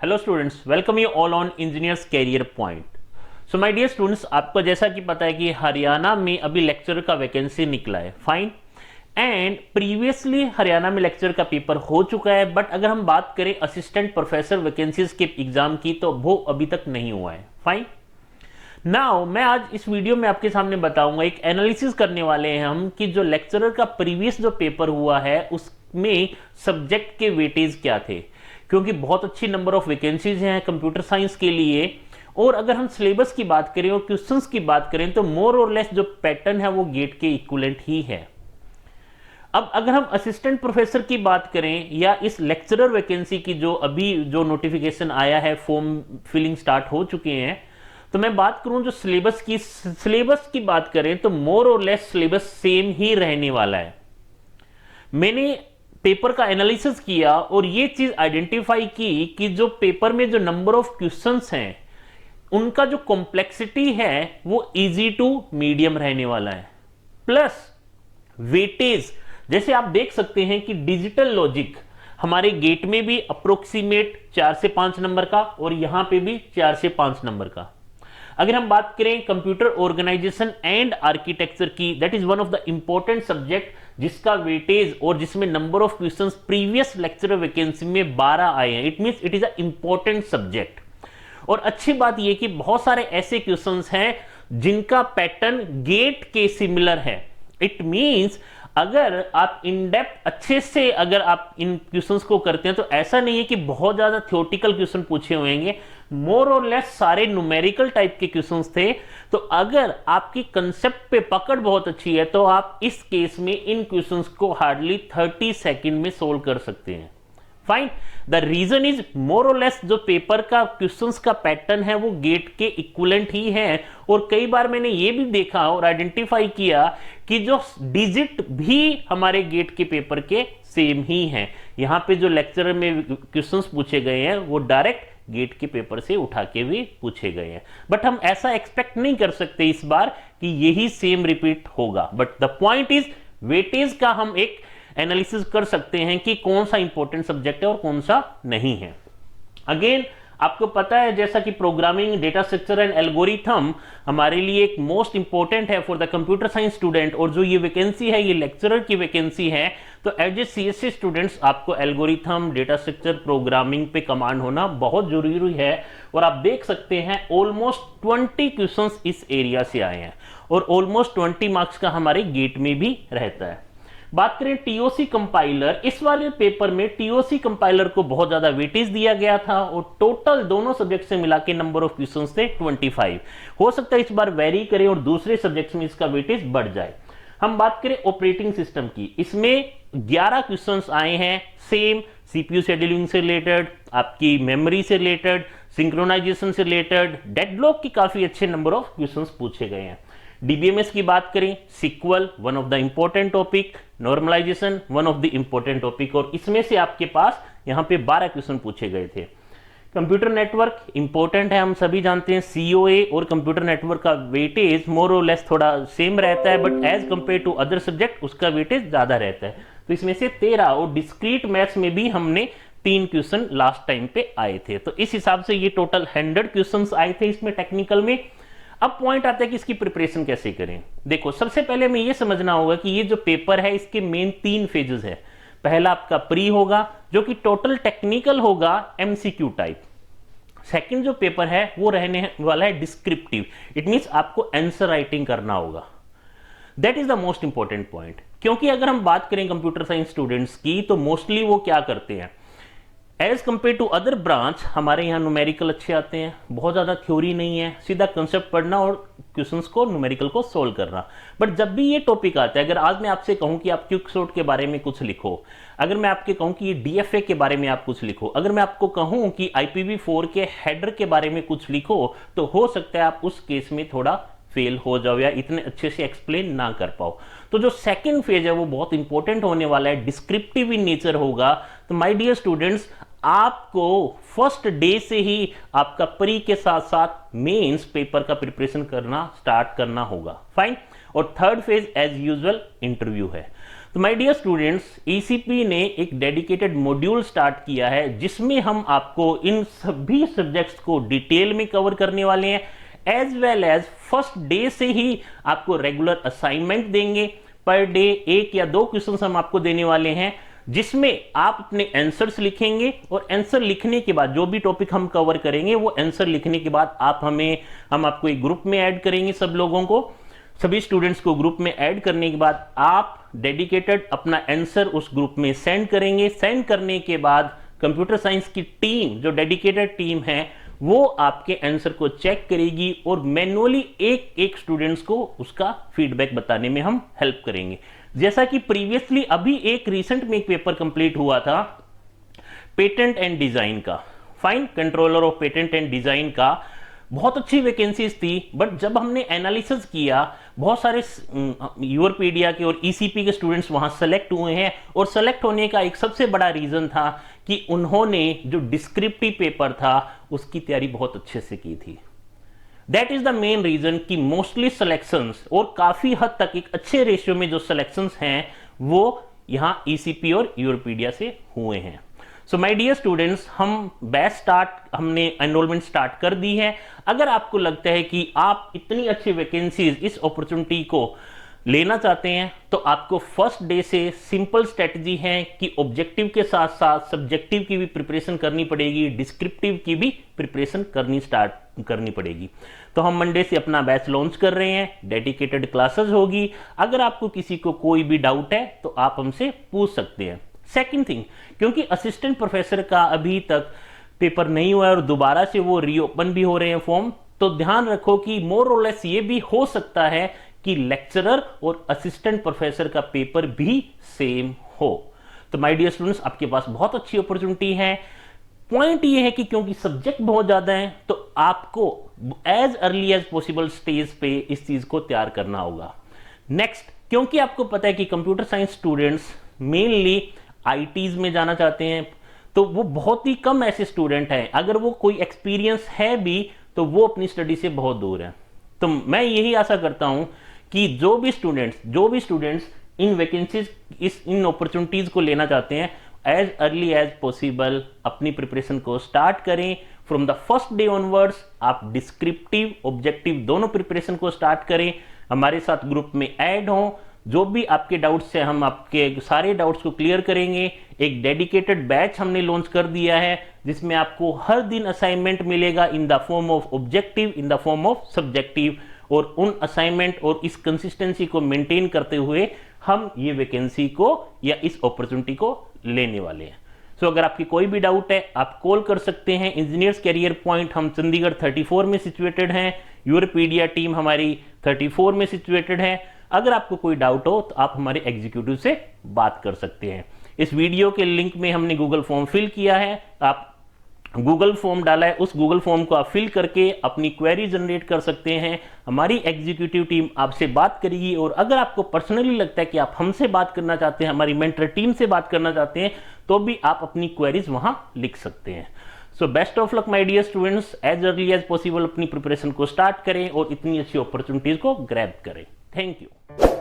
Hello students, welcome you all on engineers career point. So my dear students, आपको जैसा कि पता है कि हरियाणा में अभी लेक्चरर का वैकेंसी निकला है, फाइन। एंड प्रीवियसली हरियाणा में लेक्चर का पेपर हो चुका है, बट अगर हम बात करें असिस्टेंट प्रोफेसर वैकेंसीज के एग्जाम की तो वो अभी तक नहीं हुआ है, फाइन। नाउ मैं आज इस वीडियो में आपके सामने बताऊंगा, एक एनालिसिस करने वाले हैं हम कि जो लेक्चरर का प्रीवियस जो पेपर हुआ है उसमें सब्जेक्ट के वेटेज क्या थे, क्योंकि बहुत अच्छी नंबर ऑफ वैकेंसीज हैं कंप्यूटर साइंस के लिए। और अगर हम सिलेबस की बात करें और क्वेश्चंस की बात करें तो मोर और लेस जो पैटर्न है वो गेट के इक्विवेलेंट ही है। अब अगर हम असिस्टेंट प्रोफेसर की बात करें या इस लेक्चरर वैकेंसी की जो अभी जो नोटिफिकेशन आया है, फॉर्म फिलिंग स्टार्ट हो चुके हैं, तो मैं बात करूं जो सिलेबस की बात करें तो मोर और लेस सिलेबस सेम ही रहने वाला है। मैंने पेपर का एनालिसिस किया और ये चीज आइडेंटिफाई की कि जो पेपर में जो नंबर ऑफ क्वेश्चंस हैं उनका जो कॉम्प्लेक्सिटी है वो इजी टू मीडियम रहने वाला है। प्लस वेटेज, जैसे आप देख सकते हैं कि डिजिटल लॉजिक हमारे गेट में भी अप्रोक्सीमेट 4 से 5 नंबर का और यहां पे भी 4 से 5 नंबर का। अगर हम बात करें कंप्यूटर ऑर्गेनाइजेशन एंड आर्किटेक्चर की, that is one of the important subject जिसका वेटेज और जिसमें number of questions previous lecturer vacancy में 12 आए हैं। It means it is a important subject. और अच्छी बात यह कि बहुत सारे ऐसे क्वेश्चंस हैं जिनका पैटर्न गेट के सिमिलर है। इट मींस अगर आप इन डेप्थ अच्छे से अगर आप इन क्वेश्चंस को करते हैं तो ऐसा नहीं है कि बहुत ज्यादा थ्योरेटिकल क्वेश्चन पूछे होंगे, मोर और लेस सारे न्यूमेरिकल टाइप के क्वेश्चंस थे। तो अगर आपकी कंसेप्ट पे पकड़ बहुत अच्छी है तो आप इस केस में इन क्वेश्चंस को हार्डली 30 सेकंड में सोल्व कर सकते हैं, fine. The reason is more और लेस जो पेपर का क्वेश्चंस का पैटर्न है वो गेट के इक्विवेलेंट ही है। और कई बार मैंने ये भी देखा और आइडेंटिफाई किया कि जो डिजिट भी हमारे गेट के पेपर के सेम ही हैं। यहां पे जो लेक्चर में क्वेश्चंस पूछे गए हैं वो डायरेक्ट गेट के पेपर से उठा के भी पूछे गए हैं, बट हम ऐसा एक्सपेक्ट नहीं कर सकते इस बार कि यही सेम रिपीट होगा। But the point is weightage का हम एक एनालिसिस कर सकते हैं कि कौन सा इंपॉर्टेंट सब्जेक्ट है और कौन सा नहीं है। अगेन आपको पता है जैसा कि programming, data structure and algorithm हमारे लिए एक मोस्ट इंपॉर्टेंट है for the computer science student, और जो ये वैकेंसी है ये लेक्चरर की वैकेंसी है। तो एज ए सीएससी स्टूडेंट्स आपको एल्गोरिथम, डेटा स्ट्रक्चर, प्रोग्रामिंग पे कमांड होना बहुत जरूरी है। और आप देख सकते हैं ऑलमोस्ट 20 क्वेश्चंस इस एरिया से आए हैं और ऑलमोस्ट 20 मार्क्स का हमारे गेट में भी रहता है। बात करें टीओसी कंपाइलर, इस वाले पेपर में टीओसी कंपाइलर को बहुत ज्यादा वेटेज दिया गया था और टोटल दोनों सब्जेक्ट से मिला के नंबर ऑफ क्वेश्चंस थे 25। हो सकता है इस बार वेरी करे और दूसरे सब्जेक्ट्स में इसका वेटेज बढ़ जाए। हम बात करें ऑपरेटिंग सिस्टम की, इसमें 11 क्वेश्चंस आए हैं, सेम सीपीयू शेड्यूलिंग से रिलेटेड, आपकी मेमोरी से रिलेटेड, सिंक्रोनाइजेशन से रिलेटेड, डेडलॉक की काफी अच्छे नंबर ऑफ क्वेश्चंस पूछे गए हैं। डीबीएमएस की बात करें, sequel one of the important topic, normalisation one of the important topic, और इसमें से आपके पास यहां पे 12 क्वेश्चन पूछे गए थे। कंप्यूटर नेटवर्क इंपॉर्टेंट है, हम सभी जानते हैं। सीओए और कंप्यूटर नेटवर्क का वेटेज मोर और लेस थोड़ा सेम रहता है, but as compare to other subject उसका वेटेज ज्यादा रहता है। तो इसमें से 13, और डिस्क्रीट मैथ्स में भी हमने 3 क्वेश्चन लास्ट टाइम पे आए थे। तो इस हिसाब से ये टोटल 100 क्वेश्चन आए थे इसमें टेक्निकल में। अब पॉइंट आता है कि इसकी प्रिपरेशन कैसे करें। देखो, सबसे पहले हमें यह समझना होगा कि ये जो पेपर है इसके मेन 3 फेजेस है। पहला आपका प्री होगा जो कि टोटल टेक्निकल होगा, एमसीक्यू टाइप। सेकंड जो पेपर है वो रहने वाला है डिस्क्रिप्टिव, इट मींस आपको आंसर राइटिंग करना होगा। That is the most important point, क्योंकि अगर हम बात करें कंप्यूटर साइंस स्टूडेंट्स की तो मोस्टली वो क्या करते हैं, as compare to other branch हमारे यहाँ न्यूमेरिकल अच्छे आते हैं, बहुत ज्यादा थ्योरी नहीं है, सीधा कंसेप्ट पढ़ना और क्वेश्चंस को न्यूमेरिकल को सोल्व करना। बट जब भी ये टॉपिक आता है, अगर आज मैं आपसे कहूं कि आप क्विकसॉर्ट के बारे में कुछ लिखो, अगर मैं आपके कहूं कि ये डीएफए के बारे में आप कुछ लिखो, अगर मैं आपको कहूं कि IPv4 के हेडर के बारे में कुछ लिखो, तो हो सकता है आप उस केस में थोड़ा फेल हो जाओ या इतने अच्छे से एक्सप्लेन ना कर पाओ। तो जो सेकंड फेज है वो बहुत इंपॉर्टेंट होने वाला है, डिस्क्रिप्टिव इन नेचर होगा। तो माय डियर स्टूडेंट्स, आपको फर्स्ट डे से ही आपका प्री के साथ साथ मेंस पेपर का प्रिपरेशन करना स्टार्ट करना होगा, फाइन। और third phase as usual interview है। तो माय डियर स्टूडेंट्स, ईसीपी ने एक डेडिकेटेड मॉड्यूल स्टार्ट किया है जिसमें हम आपको इन सभी सब्जेक्ट्स को डिटेल में कवर करने वाले हैं, as well as first day से ही आपको रेगुलर असाइनमेंट देंगे। पर डे 1 या 2 क्वेश्चंस हम आपको देने वाले हैं जिसमें आप अपने आंसर्स लिखेंगे और आंसर लिखने के बाद जो भी टॉपिक हम कवर करेंगे वो आंसर लिखने के बाद हम आपको एक ग्रुप में ऐड करेंगे। सभी स्टूडेंट्स को ग्रुप में ऐड करने के बाद आप डेडिकेटेड अपना आंसर उस ग्रुप में सेंड करेंगे। सेंड करने के बाद कंप्यूटर साइंस की टीम, जो डेडिकेटेड टीम है, वो आपके आंसर को चेक करेगी और मैन्युअली एक एक स्टूडेंट्स को उसका फीडबैक बताने में हम हेल्प करेंगे। जैसा कि प्रीवियसली अभी एक रिसेंट में एक पेपर कंप्लीट हुआ था पेटेंट एंड डिजाइन का, fine, controller of patent and design का, बहुत अच्छी वैकेंसीज थी। बट जब हमने एनालिसिस किया, बहुत सारे यूरोपीडिया के और ईसीपी के स्टूडेंट्स वहां सेलेक्ट हुए हैं और सेलेक्ट होने का एक सबसे बड़ा रीजन था कि उन्होंने जो डिस्क्रिप्टिव पेपर था उसकी तैयारी बहुत अच्छे से की थी। That is the main reason कि मोस्टली सिलेक्शंस और काफी हद तक एक अच्छे रेशियो में जो सिलेक्शंस हैं वो यहां ईसीपी और यूरोपीडिया से हुए हैं। सो माय डियर स्टूडेंट्स, हमने एनरोलमेंट स्टार्ट कर दी है। अगर आपको लगता है कि आप इतनी अच्छी वैकेंसीज इस अपॉर्चुनिटी को लेना चाहते हैं तो आपको फर्स्ट डे से सिंपल स्ट्रेटजी है कि ऑब्जेक्टिव के साथ साथ सब्जेक्टिव की भी प्रिपरेशन करनी पड़ेगी, डिस्क्रिप्टिव की भी प्रिपरेशन करनी पड़ेगी। तो हम मंडे से अपना बैच लॉन्च कर रहे हैं, डेडिकेटेड क्लासेस होगी। अगर आपको किसी को कोई भी डाउट है तो आप हमसे पूछ सकते हैं। सेकंड थिंग, क्योंकि असिस्टेंट प्रोफेसर का अभी तक पेपर नहीं हुआ है और दोबारा से वो रीओपन भी हो रहे हैं फॉर्म, तो ध्यान रखो कि मोर और लेस ये भी हो सकता है कि लेक्चरर और असिस्टेंट प्रोफेसर का पेपर भी सेम हो। तो माय डियर स्टूडेंट्स, आपके पास बहुत अच्छी अपॉर्चुनिटी है। पॉइंट ये है कि क्योंकि सब्जेक्ट बहुत ज्यादा है तो आपको as early as possible stage पे इस चीज को तैयार करना होगा। नेक्स्ट, क्योंकि आपको पता है कि computer science students mainly ITs में जाना चाहते हैं, तो वो बहुत ही कम ऐसे स्टूडेंट हैं, अगर वो कोई एक्सपीरियंस है भी तो वो अपनी स्टडी से बहुत दूर है। तो मैं यही आशा करता हूं कि जो भी students in vacancies, in opportunities को लेना चाहते हैं, एज अर्ली एज पॉसिबल अपनी प्रिपरेशन को स्टार्ट करें। From the first day onwards आप डिस्क्रिप्टिव, ऑब्जेक्टिव दोनों प्रिपरेशन को स्टार्ट करें। हमारे साथ ग्रुप में ऐड हों, जो भी आपके डाउट्स है हम आपके सारे डाउट्स को क्लियर करेंगे। एक डेडिकेटेड बैच हमने लॉन्च कर दिया है जिसमें आपको हर दिन असाइनमेंट मिलेगा in the form of objective, in the form of subjective, और उन असाइनमेंट और इस कंसिस्टेंसी को मेंटेन करते हुए हम ये वैकेंसी को या इस अपॉर्चुनिटी को लेने वाले हैं। सो अगर आपकी कोई भी डाउट है आप कॉल कर सकते हैं। इंजीनियर्स कैरियर पॉइंट हम चंडीगढ़ 34 में सिचुएटेड हैं, यूरोपीडिया टीम हमारी 34 में सिचुएटेड है। अगर आपको कोई डाउट हो तो आप हमारे एग्जीक्यूटिव से बात कर सकते हैं। इस वीडियो के लिंक में हमने गूगल फॉर्म फिल किया है, आप गूगल फॉर्म डाला है, उस गूगल फॉर्म को आप फिल करके अपनी क्वेरी जनरेट कर सकते हैं। हमारी एग्जीक्यूटिव टीम आपसे बात करेगी, और अगर आपको पर्सनली लगता है कि आप हमसे बात करना चाहते हैं, हमारी मेंटर टीम से बात करना चाहते हैं, तो भी आप अपनी क्वेरीज वहां लिख सकते हैं। So best of luck my dear students, as early as possible अपनी प्रिपरेशन को स्टार्ट करें और इतनी अच्छी अपॉर्चुनिटीज को ग्रैब करें। Thank you.